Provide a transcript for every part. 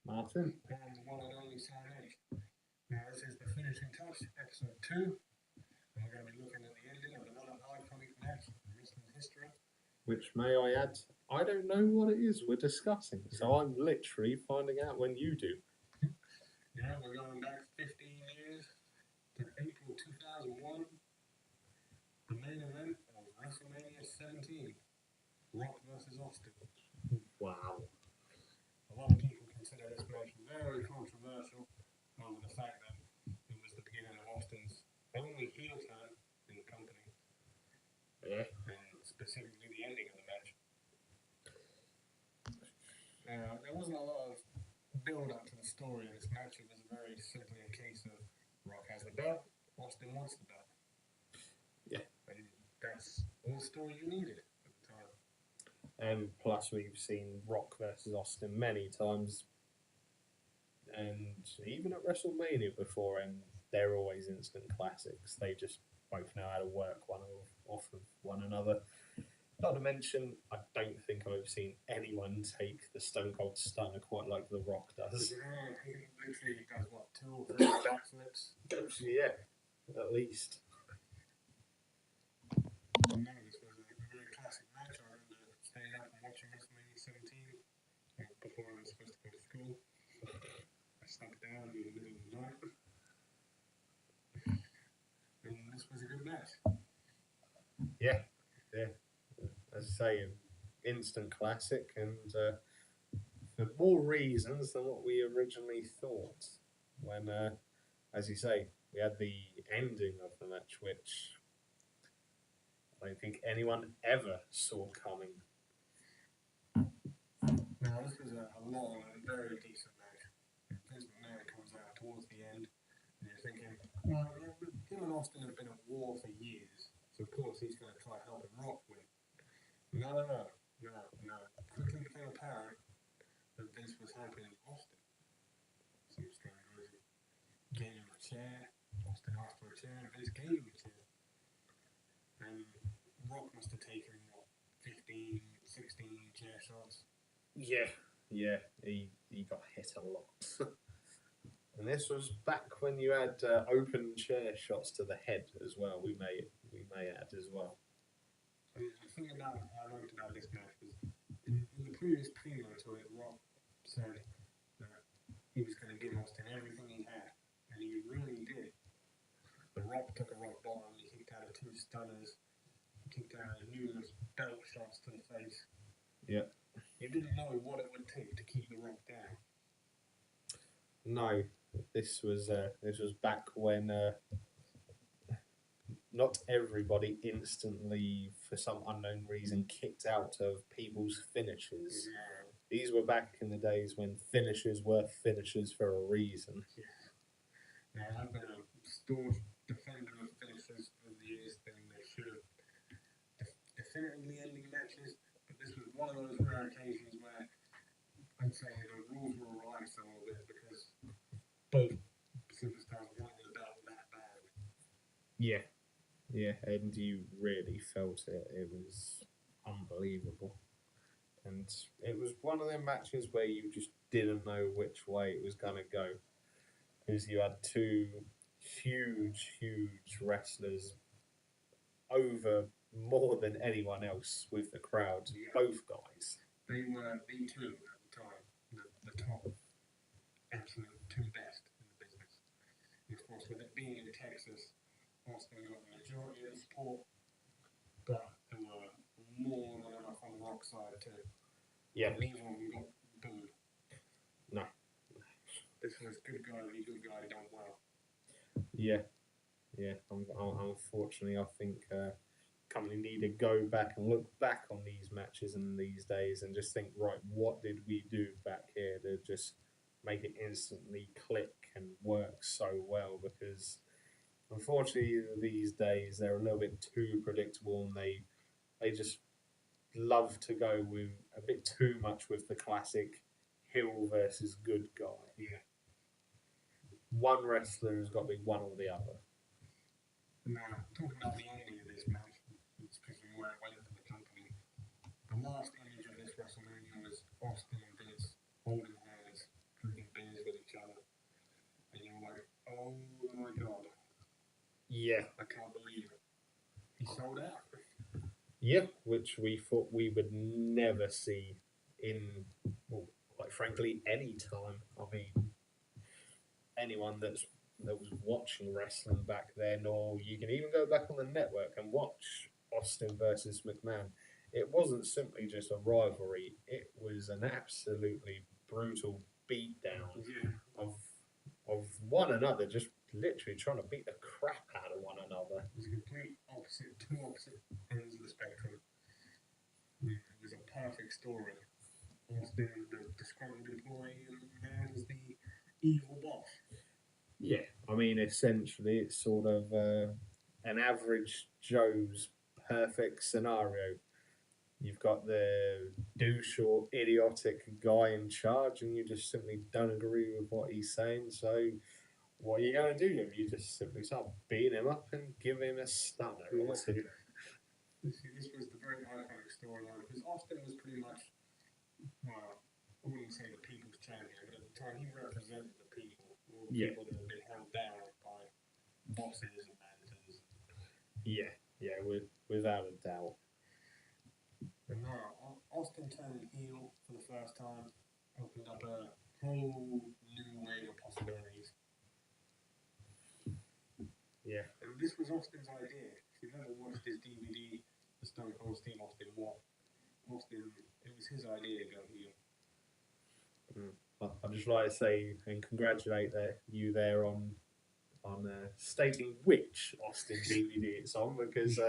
Martin. And the one and only Sam Edge. Now, this is the finishing touch, episode 2. And we're going to be looking at the ending of another iconic match in wrestling history. Which, may I add, I don't know what it is we're discussing, so I'm literally finding out when you do. Yeah, we're going back 15 years to April 2001. The main event of Wrestlemania 17. Rock versus Austin. Wow. A lot of people consider this match very controversial over the fact that it was the beginning of Austin's only heel turn in the company. Yeah. And specifically the ending of the match. Now, there wasn't a lot of build up to the story in this match. It was very simply a case of Rock has the belt, Austin wants the belt. Yeah. And that's all the story you needed at the time. And plus, we've seen Rock versus Austin many times, and even at WrestleMania before, and they're always instant classics. They just both know how to work off of one another. Not to mention, I don't think I've seen anyone take the Stone Cold Stunner quite like The Rock does. Yeah, he literally does, what, 2 or 3 backflips? Yeah, at least. No, this was a very classic match. I remember staying up and watching WrestleMania 17 before I was supposed to go to school. I snuck down in the middle of the night. And this was a good match. Yeah. As I say, an instant classic, and for more reasons than what we originally thought. When, as you say, we had the ending of the match, which I don't think anyone ever saw coming. Now, this was a long and very decent match. Vince McMahon comes out towards the end, and you're thinking, well, him and Austin have been at war for years, so of course he's going to try helping Rock win. No. Quickly became apparent that Vince was helping Austin. Some strange reason. Gave him a chair. Austin asked for a chair, and Vince gave him a chair. And Rock must have taken, 15, 16 chair shots. Yeah, he got hit a lot. And this was back when you had open chair shots to the head as well. We may add as well. The thing I liked about this match was in the previous preview to it, Rock said that he was going to give Austin everything he had, and he really did. The Rock took a rock bottom, he kicked out of 2 stunners, he kicked out of numerous belt shots to the face. Yeah. He didn't know what it would take to keep the Rock down. No, this was back when not everybody instantly, for some unknown reason, kicked out of people's finishes. Yeah. These were back in the days when finishes were finishes for a reason. Yeah. Now, I've been a staunch defender of finishes over the years, then they should have definitively ending matches, but this was one of those rare occasions where I'd say the rules were relaxed a little bit because both superstars wanted the belt that bad. Yeah, and you really felt it. It was unbelievable. And it was one of them matches where you just didn't know which way it was going to go. Because you had 2 huge wrestlers over more than anyone else with the crowd, both guys. They were the 2 at the time, the top, absolute 2 best in the business. And of course, with it being in Texas, Austin got the majority of the support, but there were more than enough on the Rock side too. Yeah. Neither of them got booed. No. This was good guy done well. Yeah. Unfortunately, I think company need to go back and look back on these matches in these days and just think, right, what did we do back here to just make it instantly click and work so well? Because unfortunately, these days they're a little bit too predictable, and they just love to go with a bit too much with the classic heel versus good guy. Yeah. One wrestler has got to be one or the other. Now, talking about the ending of this match, speaking where it went for the company, the last image of this WrestleMania was Austin and Vince holding hands, drinking Yeah. I can't believe it. He sold out. Yeah, which we thought we would never see in, well, quite frankly, any time. I mean, anyone that was watching wrestling back then, or you can even go back on the network and watch Austin versus McMahon. It wasn't simply just a rivalry; it was an absolutely brutal beatdown of one another, just literally trying to beat the crap out of one another. It was a complete opposite, two opposite ends of the spectrum. It was a perfect story. Austin, the disgruntled employee, and McMahon is the evil boss. Yeah, I mean, essentially, it's sort of an average Joe's perfect scenario. You've got the douche or idiotic guy in charge, and you just simply don't agree with what he's saying. So, what are you going to do? You just simply start beating him up and give him a stunner or two. This was the very iconic storyline because Austin was pretty much, well, I wouldn't say the people's champion, but at the time he represented the people, or people that had been held down by bosses and managers. Yeah, without a doubt. And now Austin turned heel for the first time, opened up a whole new wave of possibilities. Yeah. And this was Austin's idea. If you've ever watched his DVD, The Stone Cold Steve Austin What, Austin, it was his idea to go heel. I'd just like to say and congratulate you there on stating which Austin DVD it's on, because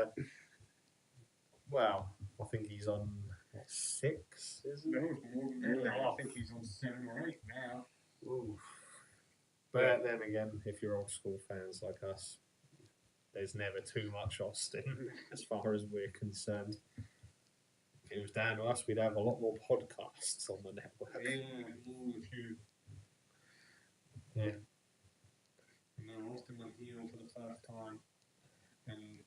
well, I think he's on 6, isn't he? No, more than that. I think he's on 7 or 8 now. Ooh. But then again, if you're old school fans like us, there's never too much Austin as far as we're concerned. If it was down to us, we'd have a lot more podcasts on the network. Yeah. No, Austin went heel for the first time, and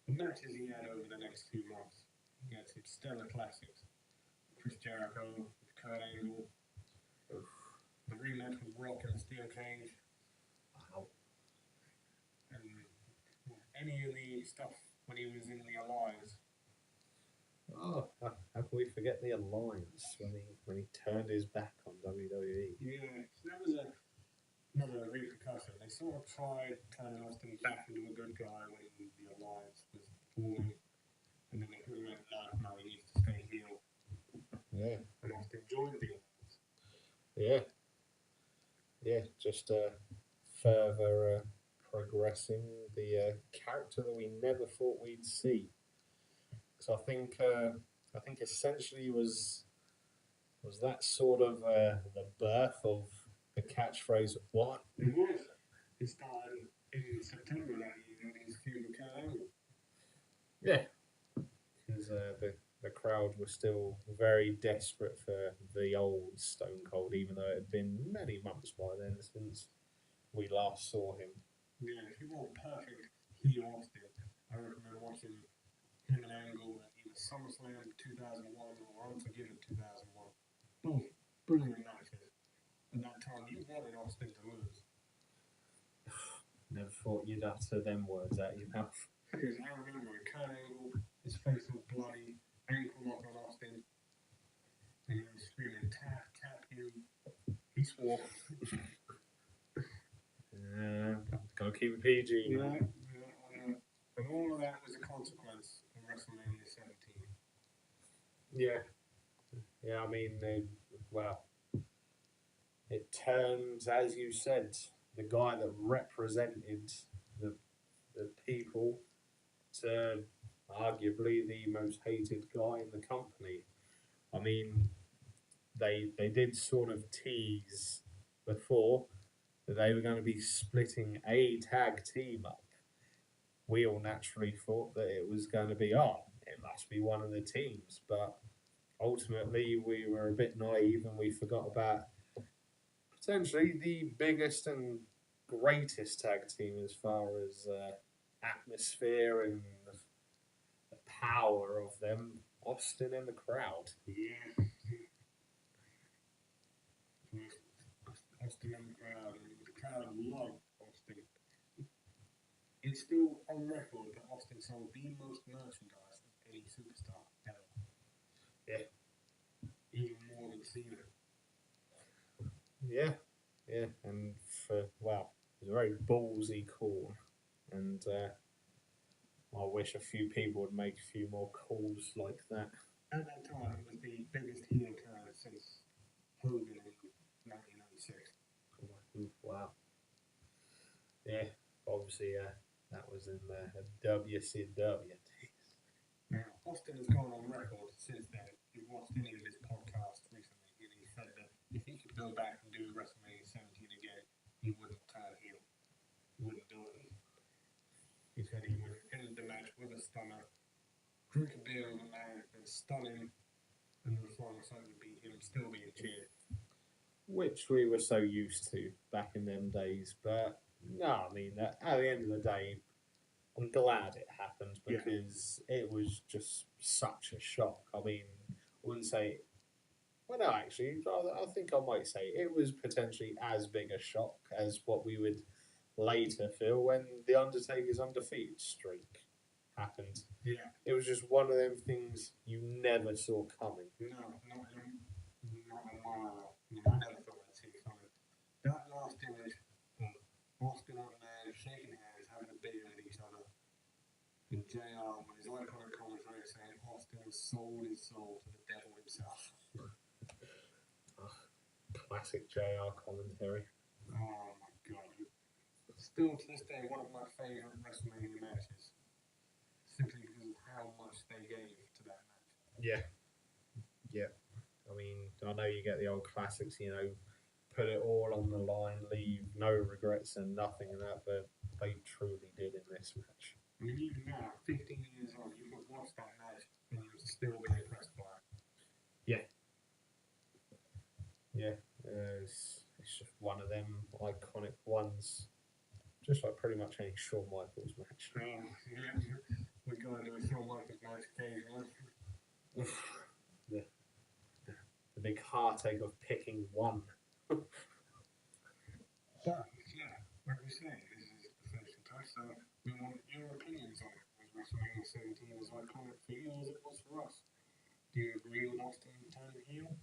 the matches he had over the next few months, he had some stellar classics. Chris Jericho, Kurt Angle, the rematch with Rock in a steel cage. Wow. And any of the stuff when he was in the Alliance. Oh, how can we forget the Alliance when he turned his back on WWE? Yeah, so that was another repercussion. They sort of tried turning Austin back into a good guy when the Alliance was forming, and then they pretty much no, he needs to stay heel. Yeah. And Austin joined the Alliance. Yeah, just further progressing the character that we never thought we'd see. So I think essentially was that sort of the birth of the catchphrase "What?" It was. It started in September that year in his feud with Kurt Angle. Yeah, because the crowd was still very desperate for the old Stone Cold, even though it had been many months by then since we last saw him. Yeah, if you want perfect heel Austin, I recommend watching him and Angle at either SummerSlam 2001 or Unforgiven 2001. Both brilliant matches. At that time, you wanted Austin to lose. Never thought you'd utter them words out your mouth. Because I remember Kurt Angle, his face all bloody, ankle lock on Austin, and he was screaming, tap him. He swore. Gotta keep it PG. Yeah. And all of that was a consequence of WrestleMania 17. Yeah, I mean, it turns, as you said, the guy that represented the people to arguably the most hated guy in the company. I mean, they did sort of tease before that they were going to be splitting a tag team up. We all naturally thought that it was going to be, it must be one of the teams, but ultimately we were a bit naive and we forgot about potentially the biggest and greatest tag team as far as atmosphere and the power of them, Austin and the crowd. Yeah. Austin and the crowd loved Austin. it's still on record that Austin sold the most merchandise of any superstar ever. Yeah. Even more than Cena. Yeah, and it was a very ballsy call, and I wish a few people would make a few more calls like that. At that time, it was the biggest heel turn since Hogan in 1996. Wow. Yeah, obviously that was in the WCW days. Now, Austin has gone on record since then. If you've watched any of his podcasts recently, and he said that if he could go back and do Wrestlemania 17 again, he wouldn't turn heel. He wouldn't do it. He said he would end the match with a stunner, drink a beer with a man, and stun him, and the final side would be him still being cheered. Which we were so used to back in them days, but no, I mean, at the end of the day, I'm glad it happened because it was just such a shock. I mean, I wouldn't say. Well, no, actually, I think I might say it was potentially as big a shock as what we would later feel when the Undertaker's undefeated streak happened. Yeah. It was just one of them things you never saw coming. No, not a mile. I never thought I'd see it coming. That last image of Austin and man shaking hands, having a beer with each other, and JR with his iconic commentary saying Austin sold his soul to the devil himself. Classic JR commentary. Oh my god. Still to this day, one of my favourite WrestleMania matches. Simply because of how much they gave to that match. Yeah. I mean, I know you get the old classics, put it all on the line, leave no regrets and nothing and that, but they truly did in this match. I mean, even now, 15 years on, you could watch that match and you would still be impressed by it. Yeah, it's just one of them iconic ones, just like pretty much any Shawn Michaels match. We're going to a Shawn Michaels match occasionally. The big heartache of picking one. But, like we say, this is the finishing touch, so we want your opinions on it. Was WrestleMania 17 as iconic for you as it was for us? Do you agree with Austin turning heel?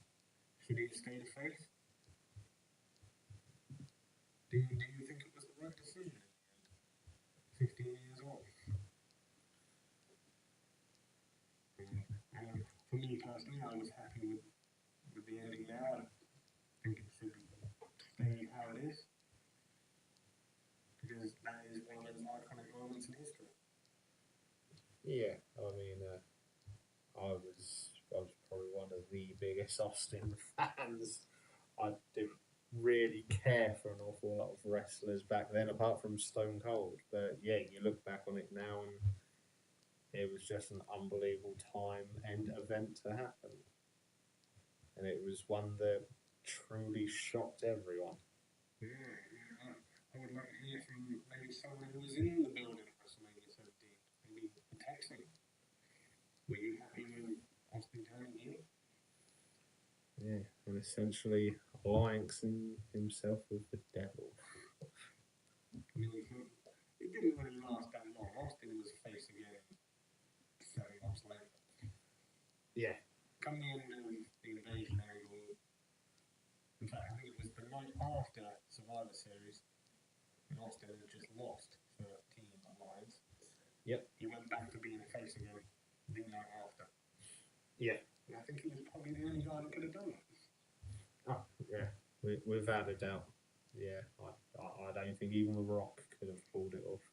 Should he stay the face? Do you think it was the right decision in the end? 15 years on. And for me personally, I was happy with the ending now. I think it should stay how it is. Because that is one of those iconic moments in history. Yeah, I mean, I was probably one of the biggest Austin fans. I didn't really care for an awful lot of wrestlers back then, apart from Stone Cold. But yeah, you look back on it now, and it was just an unbelievable time and event to happen. And it was one that truly shocked everyone. Yeah. I would like to hear from maybe someone who was in the building at WrestleMania 17. Maybe a Texan. Were you happy with Austin turning heel? Yeah, and essentially alliancing himself with the devil. I mean, it didn't really last that long. Austin was face again 7 months later. Yeah. Coming into the invasion angle, in fact, I think it was the night after Survivor Series, and Austin had just lost for Team Alliance. Yep. He went back to being face again the night after. Yeah. And I think he was probably the only guy that could have done it. Oh, yeah. Without a doubt. Yeah. I don't think even The Rock could have pulled it off.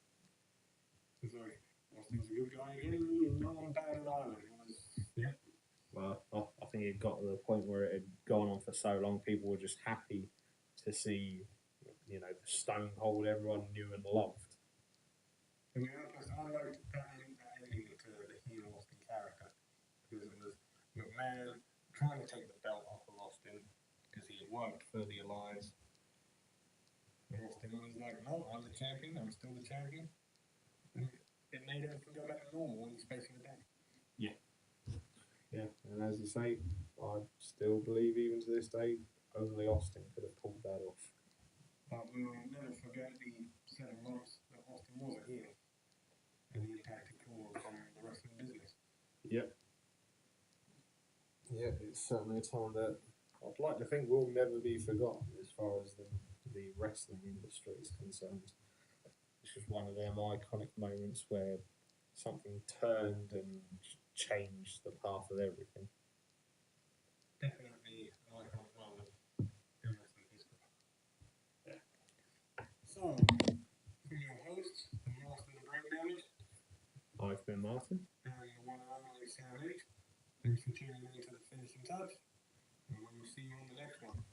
It's like, Austin's a good guy again, he's not on bad at all. Yeah. Well, I think it got to the point where it had gone on for so long, people were just happy to see, the Stone Cold everyone knew and loved. I mean, I liked that ending to the heel Austin character, because it was McMahon trying to take the belt off of Austin, because he had worked for the Alliance. And Austin was like, no, I'm the champion, I'm still the champion. And it made everything go back to normal when he's facing the devil. Yeah, and as you say, I still believe even to this day, only Austin could have pulled that off. But we will never forget the 7 months that Austin was a heel. and the impact it caused on the wrestling business. Yep. Yeah, it's certainly a time that I'd like to think will never be forgotten as far as the wrestling industry is concerned. This was one of them iconic moments where something turned and changed the path of everything. Definitely an iconic moment in wrestling history. Yeah. So, from your hosts, the Master of the Breakdowners, I've been Martin. and the one and only Sam H. Thanks for tuning in to the finishing touch, and we will see you on the next one.